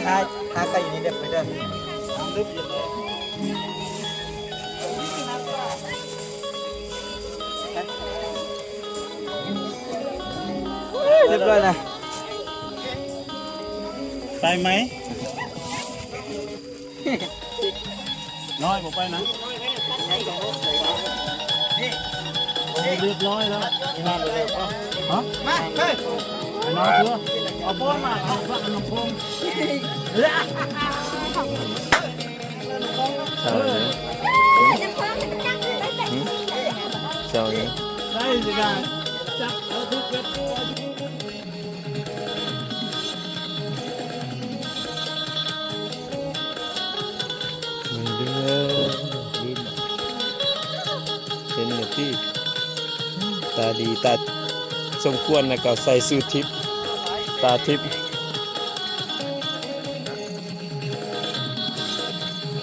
หาไก่อยู่นี่เด็กไปเด้อลึกอยู่เลยเรียบร้อยนะไปไหมน้อยบอกไปนะเรียบร้อยแล้วมาเลยฮะมาเฮ้ยน้อยเพื่อเอาโป้มาเอาพระอนุพงศ์เจ้านี้ได้สิกันจับเอาทุกเม็ดมันเดือดดินเป็นอย่างที่ตาดีตาสมควรนะก็ใส่สูททิพย์ตาทิพย์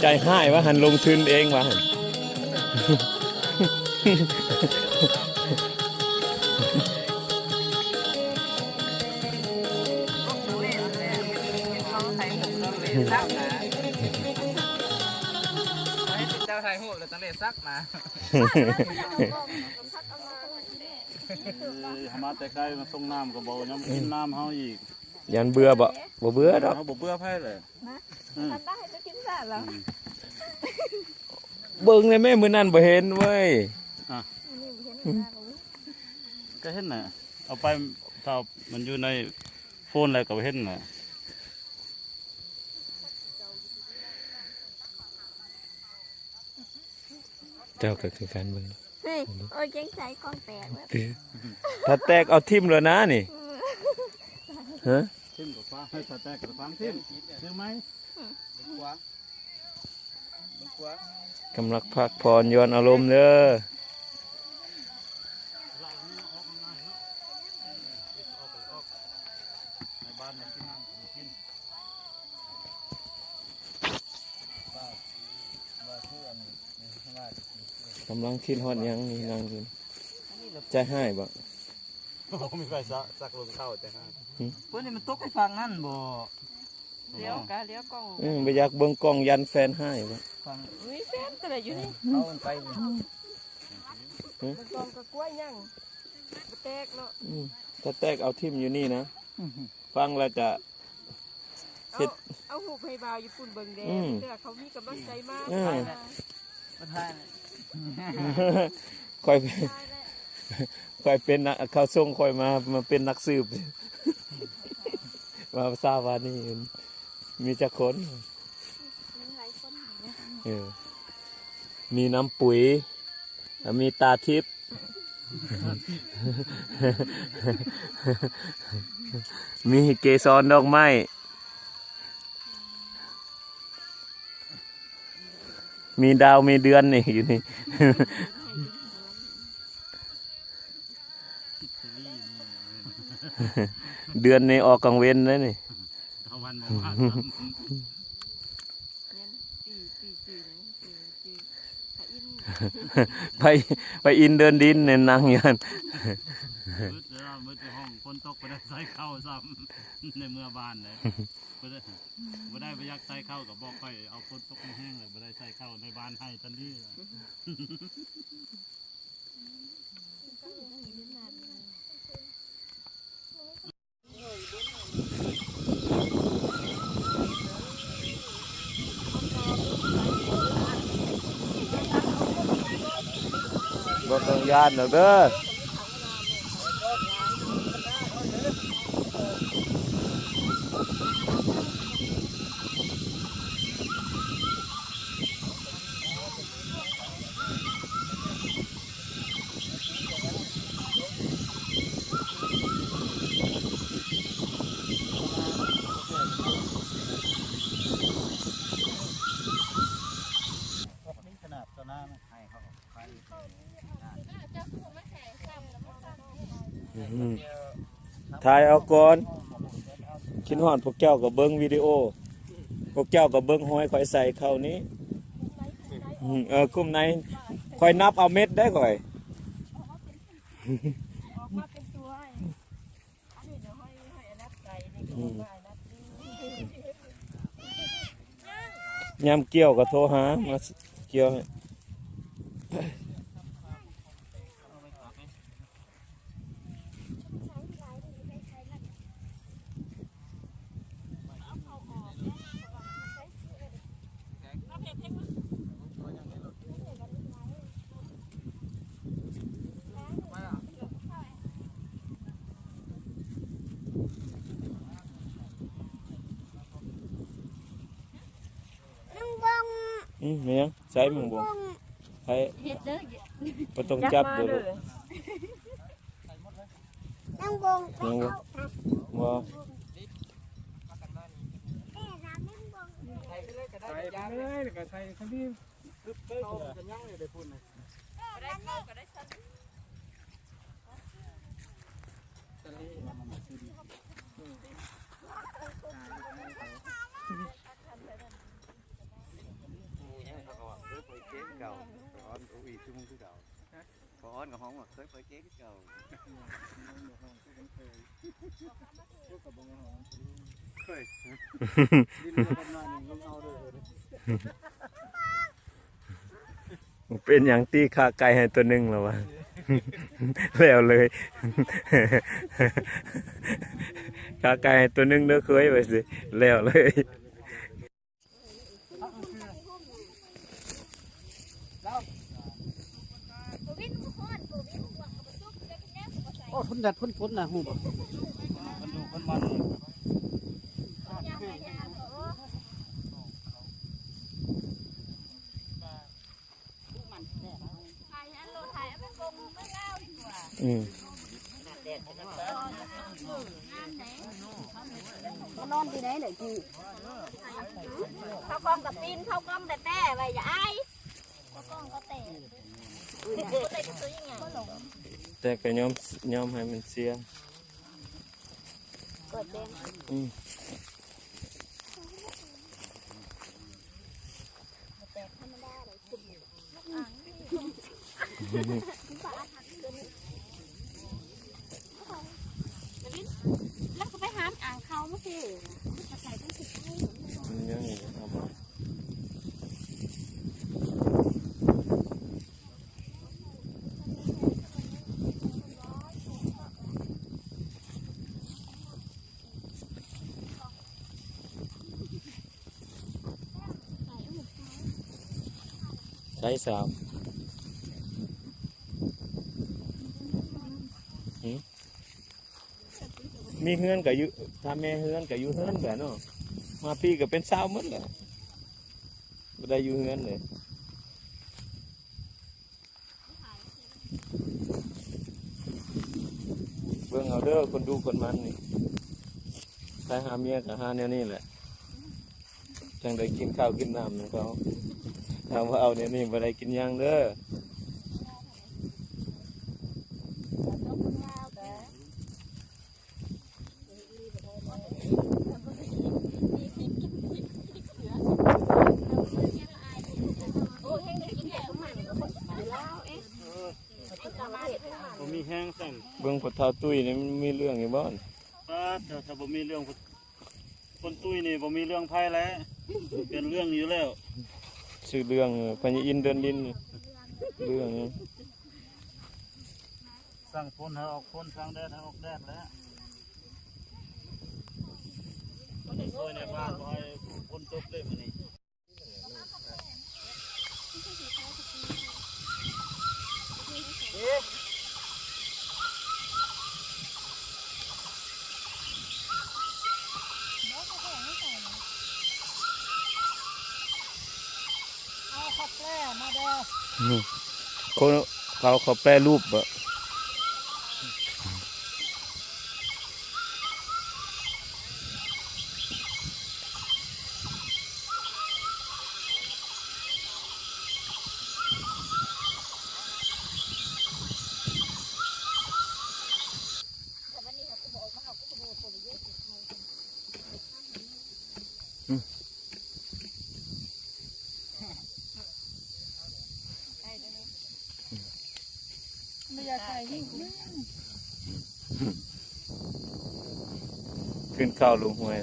ใจหายว่าหันลงทุนเองวะหันเจ้าไทยหูเลยตั้งแต่ซักมามาแต่ไกลมาส่งน้ำกับบ่อยังกินน้ำเฮาอีกยันเบื่อบ่เบื่อดอกบ่เบื่อไพ่เลยทำได้จะกินซะแล้วเบิ่งเลยแม่มื้อนั้นบ่เห็นเว้ยก็เห็นน่ะเอาไปถ้ามันอยู่ในโฟนอะไรก็เห็นน่ะเจ้าก็คือการเบิ่งเฮ้ยโอ้ยเจ๊งใจกองแตกถ้าแตกเอาทิ่มเลยนะนี่ฮะทิ่มกับฟ้าให้ถ้าแตกกับฟ้าทิ่มซื้อไหมกำลังพักผ่อนย้อนอารมณ์เด้อกำลังคิดฮอดยังนี่นั่งอยู่ใจให้บ่มีไฟซักลงเข้าแต่ฮะเพื่อนนี่มันตกไปฟังนั่นบ่เลี้ยวกะเลี้ยวกล้องไปอยากเบิ่งกล้องยันแฟนให้บ่ฟังอุ้ยแฟนก็ได้อยู่นี่เอาไปกล้องก็กล้วยยังแตกเนาะถ้าแตกเอาทิ่มอยู่นี่นะฟังแล้วจะเอาหูไผ่บาวญี่ปุ่นเบิ่งแดงเด้อเขามีกำลังใจมากมาทายค่อยเป็นนักเขาส่งค่อยมาเป็นนักสืบมาทราบว่านี่มีจักคนมีน้ำปุ๋ยมีตาทิพย์มีเกสรดอกไม้มีดาวมีเดือนนี่อยู่นี่เดือนในออกกลางเว้นเลยนี่ไปอินเดินดินเนี่ยนั่งยันมืดห้องคนตกไปได้ใส่เข้าซ้ำในเมื่อบ้านเลยไม่ได้ไปยักใส่เข้ากับบอกไปเอาคนตกแห้งเลยไม่ได้ใส่เข้าในบ้านให้ทันทีบ่ต้องยานเด้อถ่ายเอาก่อนคิดฮอดพวกเจ้ากับเบิ้งวิดีโอพวกเจ้ากับเบิ้งห้อยคอยใส่เข้านี้คุ้มในคอยนับเอาเม็ดได้ก่อย ยามเกี่ยวก็โทรหามาเกี่ยวให้แม่งใส่มึงบ่ใส่ เฮ็ดเด้อ บ่ต้องจับเด้อลูก นั่งบง ยังบ่บ่ ใส่ไปเลยแล้วก็ใส่ทั้งที่ตึ๊บเต้ยจะย่างเลยได้พุ่นนะ ได้เข้าก็ได้สั่น ตะลี่มันมาซื้อดินเรือประมาณนึงลงเอาเลย เป็นหยังตีขาไก่ให้ตัวหนึงแล้ววะ แล้วเลย ขาไก่ให้ตัวหนึงเด้อเคยไปสิแล้วเลย โอ้พุ่นดัดพุ่นพุ่นนะหูบ่ มันดูคนมัน อืม มานอนที่ไหนเลยจีเข้ากล้องกับตีนเข้ากล้องแต่แต่ไว้อย่าอายเข้ากล้องก็แต่ตัวยังไง แต่ก็ยอมให้มันเสีย เกิดเด้ง อืม แล้วก็ไปหามอ่างเขามาสิใส่ทั้งสิบให้ มันยังอยู่เอามา ใช้สาวหืมมีเฮือนกับอยู่ถ้าแม่เฮือนกับอยู่เฮือนแบบเนาะมาพี่ก็เป็นสาวหมดแหละไม่ได้อยู่เฮือนเลยเบิ่งเอาเด้อคนดูคนมันนี่ใครหาเมียกับหาแนวนี้แหละจังได้กินข้าวกินน้ำของเขาถามว่าเอาเนี่ยนี่บ่ได้กินหยังเด้อ บ่มีแห้งสั่ง เบิ่งพอเท่าตุ้ยนี่มันมีเรื่องอยู่บ่อน ป้าถ้าบ่มีเรื่องคนตุ้ยนี่บ่มีเรื่องไพ่แล้วเป็นเรื่องอยู่แล้ว ชื่อเรื่องพญาอินทร์เดินดินเรื่องนี้ สั่งฝนให้ออกฝนสั่งแดดให้ออกแดดแล้วเคยในบ้านบ่ให้ฝนตกเลยมื้อนี้ คนเขาแปรรูปบ่ขึ้นข้าวลงห้วย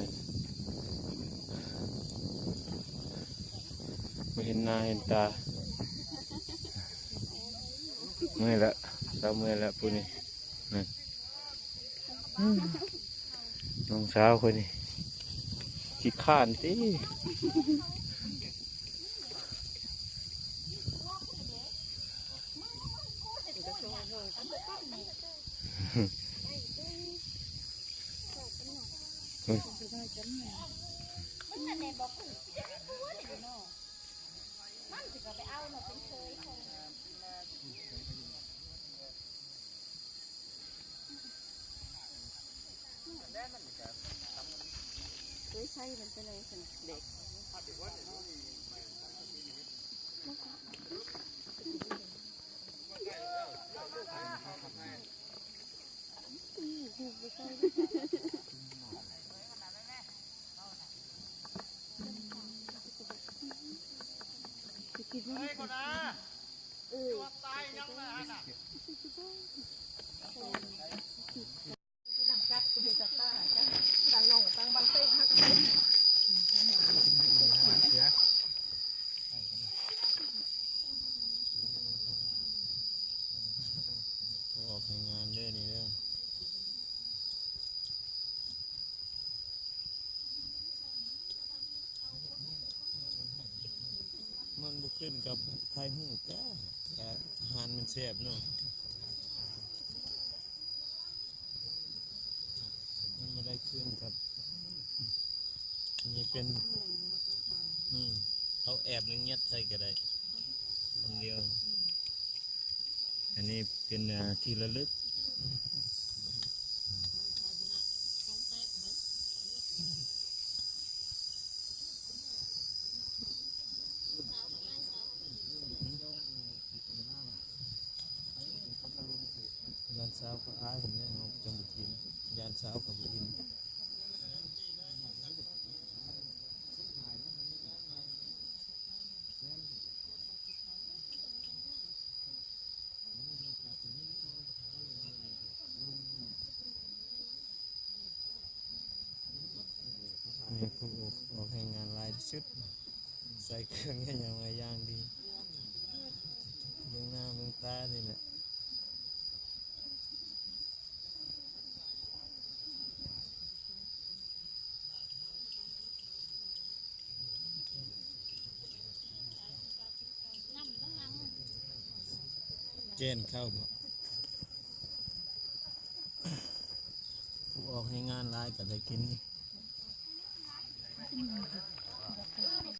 ไม่เห็นหน้าเห็นตาเมื่อยละเราเมื่อยละพูนี่นั่นน้องสาวคนนี้ขี้ข้านติใช่มันเป็นอะไรเด็กตั้งน้องตั้งบ้านเต้ฮักกัน ออกงานเด้อนี่เด้อมันบุขึ้นกับไทยหูก้าแต่อาหารมันแซ่บเนาะมันไม่ได้ขึ้นกับนี่เป็นเอาแอบนึงยัดใส่ก็ได้คนเดียวอันนี้เป็นที่ระลึกยานสาวก็อายผมเนี่ยเอาจังบุทินยานสาวกับบุทินนี่ผู้ออกให้งานลายชุดใส่เครื่องกันอย่างไรย่างดีเบื้องหน้าเบื้องตานี่แหละเจนเข้าบ่ผู้ออกให้งานลายก็ได้กิน